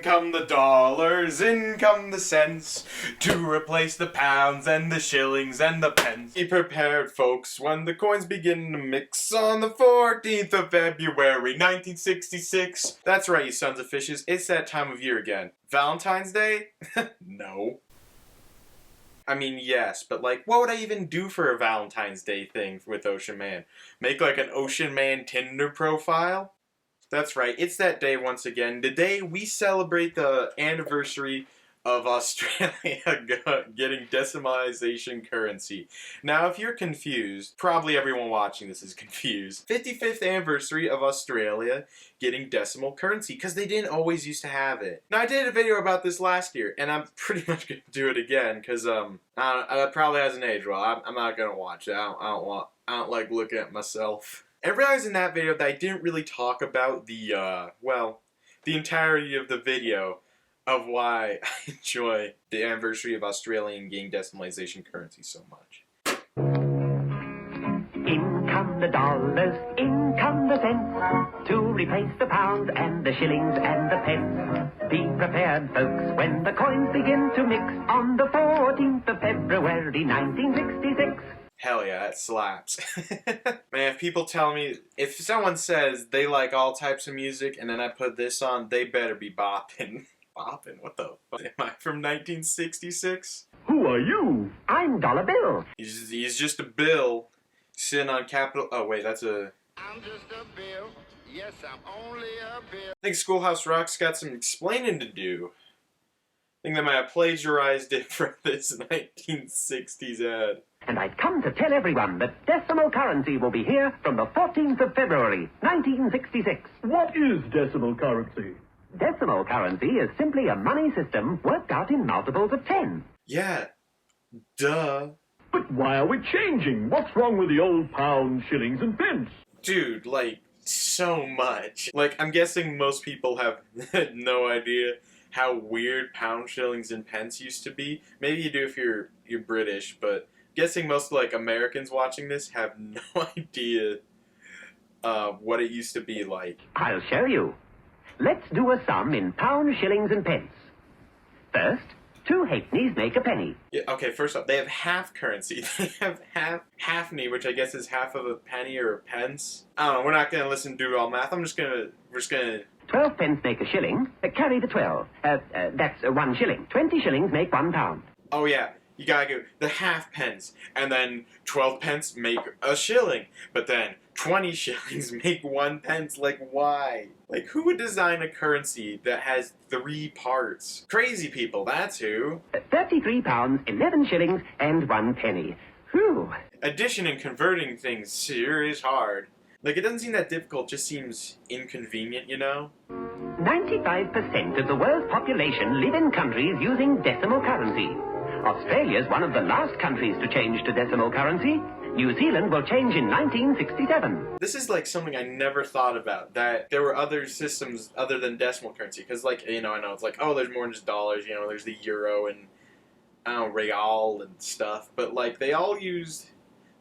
come the dollars, in come the cents, to replace the pounds and the shillings and the pence. Be prepared, folks, when the coins begin to mix on the 14th of February, 1966. That's right, you sons of fishes, it's that time of year again. Valentine's Day? No. I mean, yes, but like, what would I even do for a Valentine's Day thing with Ocean Man? Make like an Ocean Man Tinder profile? That's right, it's that day once again. Today we celebrate the anniversary of Australia getting decimalization currency. Now, if you're confused, probably everyone watching this is confused. 55th anniversary of Australia getting decimal currency, because they didn't always used to have it. Now, I did a video about this last year, and I'm pretty much going to do it again, because it probably hasn't aged well. I'm not going to watch it. I don't like looking at myself. I realized in that video that I didn't really talk about the entirety of the video of why I enjoy the anniversary of Australian getting decimalization currency so much. In come the dollars, in come the cents, to replace the pound and the shillings and the pence. Be prepared, folks, when the coins begin to mix on the 14th of February, 1966. Hell yeah, that slaps. Man, if people tell me, if someone says they like all types of music and then I put this on, they better be bopping. Bopping? What the fuck? Am I from 1966? Who are you? I'm Dollar Bill. He's just a bill sitting on Capitol. Oh wait, that's a. I'm just a bill. Yes, I'm only a bill. I think Schoolhouse Rock's got some explaining to do. I think they might have plagiarized it from this 1960s ad. And I've come to tell everyone that decimal currency will be here from the 14th of February, 1966. What is decimal currency? Decimal currency is simply a money system worked out in multiples of 10. Yeah. Duh. But why are we changing? What's wrong with the old pound, shillings, and pence? Dude, like, so much. Like, I'm guessing most people have no idea how weird pound, shillings, and pence used to be. Maybe you do if you're British, but I'm guessing most, like, Americans watching this have no idea what it used to be like. I'll show you. Let's do a sum in pounds, shillings, and pence. First, 2 halfpennies make a penny. Yeah, okay, first off, they have half currency. They have halfpenny, which I guess is half of a penny or a pence. I don't know, we're not going to listen to all math. We're just going to... 12 pence make a shilling. Carry the 12. That's 1 shilling. 20 shillings make 1 pound. Oh yeah, you gotta go the half pence, and then 12 pence make a shilling, but then 20 shillings make 1 pence. Like, why? Like, who would design a currency that has 3 parts? Crazy people, that's who. 33 pounds, 11 shillings, and 1 penny. Whew. Addition and converting things sure is hard. Like, it doesn't seem that difficult, just seems inconvenient, you know? 95% of the world's population live in countries using decimal currency. Australia's one of the last countries to change to decimal currency. New Zealand will change in 1967. This is like something I never thought about, that there were other systems other than decimal currency. Because, like, you know, I know it's like, oh, there's more than just dollars, you know, there's the euro and, I don't know, real and stuff. But, like, they all used,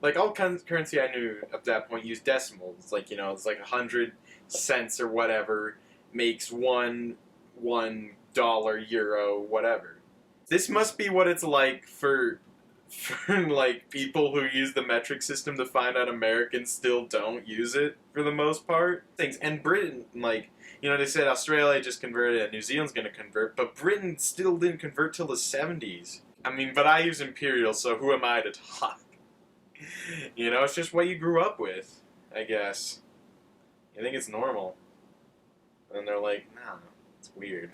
like, all currency I knew at that point used decimals. Like, you know, it's like 100 cents or whatever makes $1 euro, whatever. This must be what it's like for like people who use the metric system to find out Americans still don't use it for the most part. Things and Britain, like, you know, they said Australia just converted and New Zealand's gonna convert, but Britain still didn't convert till the 70s. I mean, but I use imperial, so who am I to talk? You know, it's just what you grew up with, I guess. You think it's normal. And they're like, nah, it's weird.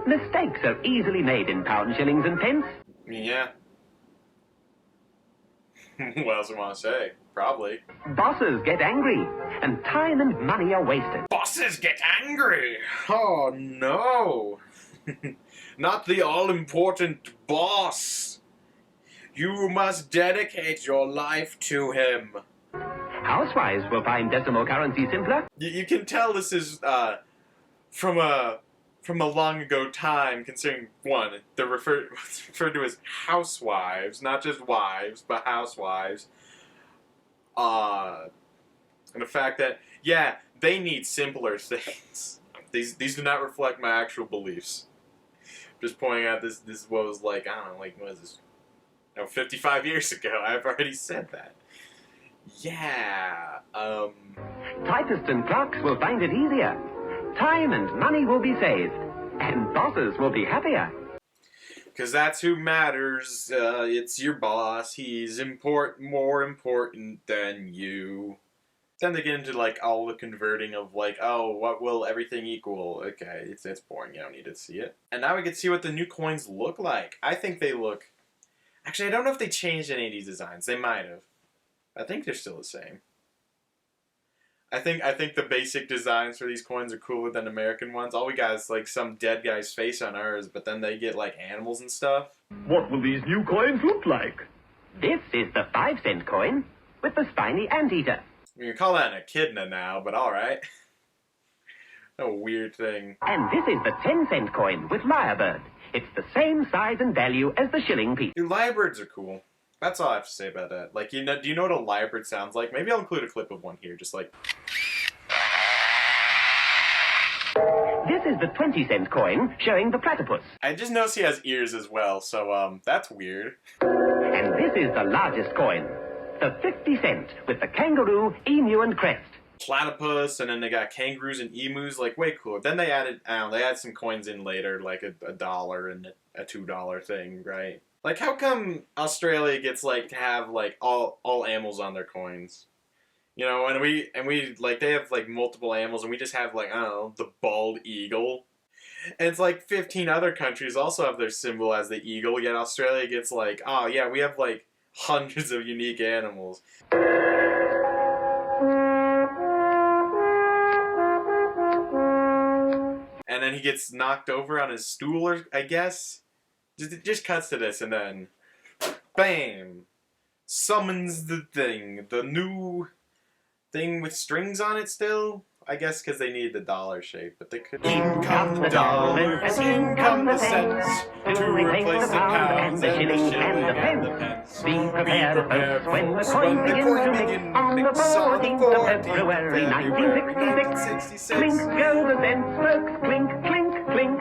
Mistakes are easily made in pounds, shillings, and pence. Yeah. What else do I want to say? Probably. Bosses get angry, and time and money are wasted. Bosses get angry! Oh no! Not the all-important boss! You must dedicate your life to him. Housewives will find decimal currency simpler. You can tell this is from a long ago time, considering, one, they're referred to as housewives, not just wives, but housewives. And the fact that, yeah, they need simpler things. I'm These do not reflect my actual beliefs. Just pointing out this is what was like, I don't know, like, what is this? No, 55 years ago. I've already said that. Yeah, Typists and clerks will find it easier. Time and money will be saved. And bosses will be happier. because that's who matters. It's your boss. He's more important than you. Then they get into like all the converting of like, oh, what will everything equal? Okay, it's boring. You don't need to see it. And now we can see what the new coins look like. I think they look. Actually, I don't know if they changed any of these designs. They might have. I think they're still the same. I think the basic designs for these coins are cooler than American ones. All we got is like some dead guy's face on ours, but then they get like animals and stuff. What will these new coins look like? This is the 5-cent coin with the spiny anteater. We can call that an echidna now, but alright. A weird thing. And this is the 10-cent coin with lyrebird. It's the same size and value as the shilling piece. Dude, lyrebirds are cool. That's all I have to say about that. Like, do you know what a lyrebird sounds like? Maybe I'll include a clip of one here, just like... This is the 20-cent coin showing the platypus. I just noticed he has ears as well, so, that's weird. And this is the largest coin, the 50-cent with the kangaroo, emu, and crest. Platypus, and then they got kangaroos and emus, like, way cooler. Then they added, I don't know, they added some coins in later, like a $1 and a $2 thing, right? Like, how come Australia gets, like, to have, like, all animals on their coins? You know, and we, like, they have, like, multiple animals, and we just have, like, I don't know, the bald eagle. And it's like 15 other countries also have their symbol as the eagle, yet Australia gets, like, oh, yeah, we have, like, hundreds of unique animals. And then he gets knocked over on his stool, or I guess. It just cuts to this, and then, bam! Summons the thing. The new thing with strings on it still? I guess because they need the dollar shape, but they could. In come the dollars, in come the cents, to replace the pounds and the shillings and the pence. Be prepared, folks, when the coin begins to mix on the 14th of February, 1966. Clink go the cents, folks, clink, clink, clink.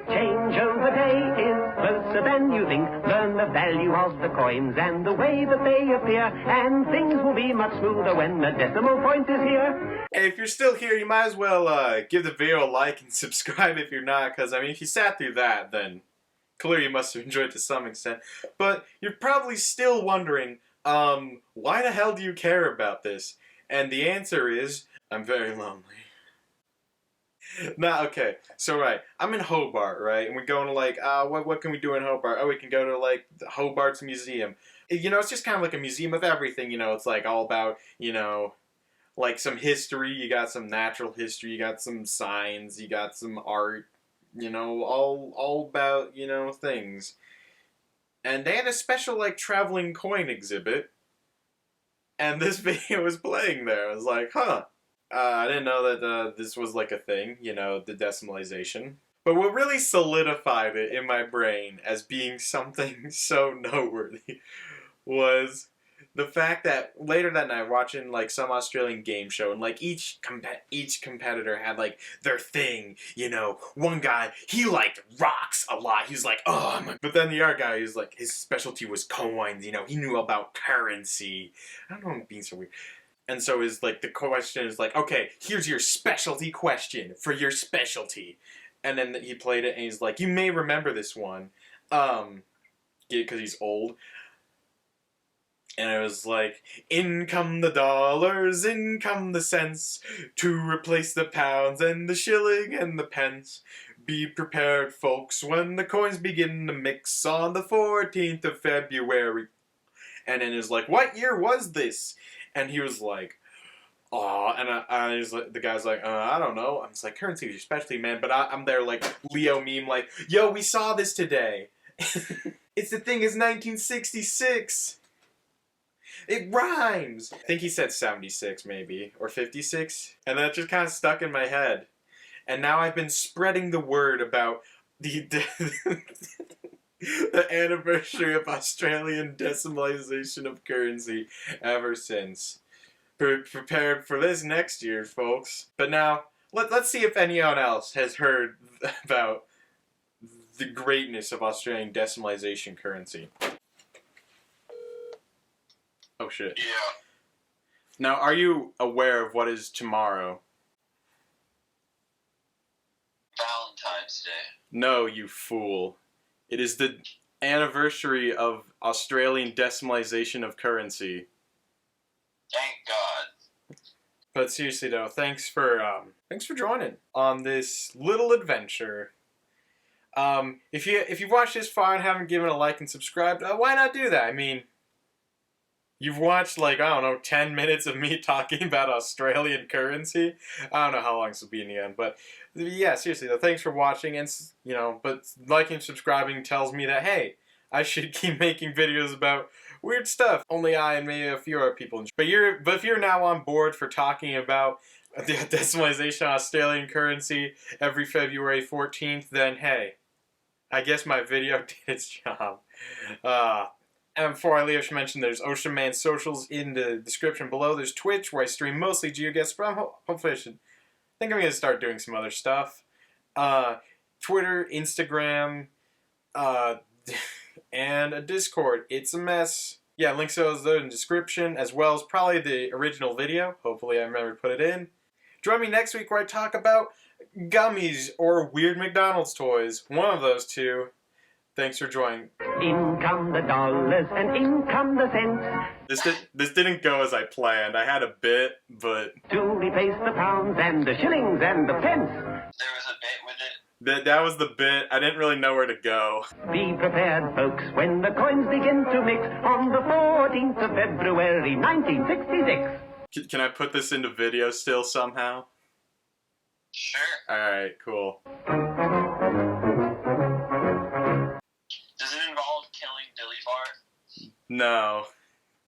Change over day is closer than you think. Learn the value of the coins and the way that they appear, and things will be much smoother when the decimal point is here. Hey, if you're still here, you might as well give the video a like and subscribe if you're not, because, I mean, if you sat through that, then clearly you must have enjoyed it to some extent. But you're probably still wondering, why the hell do you care about this? And the answer is, I'm very lonely. Nah, okay, so right, I'm in Hobart, right, and we're going to like, what can we do in Hobart? Oh, we can go to like the Hobart's museum. You know, it's just kind of like a museum of everything, you know, it's like all about, you know, like some history, you got some natural history, you got some science, you got some art, you know, all about, you know, things. And they had a special, like, traveling coin exhibit, and this video was playing there. I was like, huh. I didn't know that this was like a thing, you know, the decimalization. But what really solidified it in my brain as being something so noteworthy was the fact that later that night, watching like some Australian game show, and like each competitor had like their thing, you know. One guy, he liked rocks a lot. He was like, oh my. But then the other guy, was like, his specialty was coins. You know, he knew about currency. I don't know, I'm being so weird. And so is like the question is like, okay, here's your specialty question for your specialty. And then he played it and he's like, you may remember this one. Because he's old. And it was like, in come the dollars, in come the cents, to replace the pounds and the shilling and the pence. Be prepared, folks, when the coins begin to mix on the 14th of February. And then it's like, what year was this? And he was like, oh, and I was like, the guy's like, I don't know. I was like, currency is your specialty, man. But I'm there like Leo meme, like, yo, we saw this today. It's the thing is 1966. It rhymes. I think he said 76 maybe, or 56. And that just kind of stuck in my head. And now I've been spreading the word about the anniversary of Australian decimalization of currency ever since. Prepared for this next year, folks. But now, let's see if anyone else has heard about the greatness of Australian decimalization currency. Oh shit. Yeah. Now, are you aware of what is tomorrow? Valentine's Day. No, you fool. It is the anniversary of Australian decimalization of currency. Thank God. But seriously though, thanks for joining on this little adventure. If you've watched this far and haven't given a like and subscribed, why not do that? I mean, you've watched, like, I don't know, 10 minutes of me talking about Australian currency. I don't know how long this will be in the end, but yeah, seriously though, thanks for watching, and, you know, but liking and subscribing tells me that, hey, I should keep making videos about weird stuff. Only I and maybe a few other people. But if you're now on board for talking about the decimalization of Australian currency every February 14th, then hey, I guess my video did its job. And before I leave, I should mention there's Ocean Man socials in the description below. There's Twitch, where I stream mostly GeoGuessr, but hopefully I think I'm going to start doing some other stuff. Twitter, Instagram, and a Discord. It's a mess. Yeah, links to those in the description, as well as probably the original video. Hopefully I remember to put it in. Join me next week where I talk about gummies or weird McDonald's toys. One of those two. Thanks for joining. In come the dollars and in come the cents. This didn't go as I planned. I had a bit, but To replace the pounds and the shillings and the pence. There was a bit with it. that was the bit. I didn't really know where to go. Be prepared, folks, when the coins begin to mix on the 14th of February, 1966. Can I put this into video still somehow? Sure. Alright, cool. Does it involve killing Dilly Bar? No.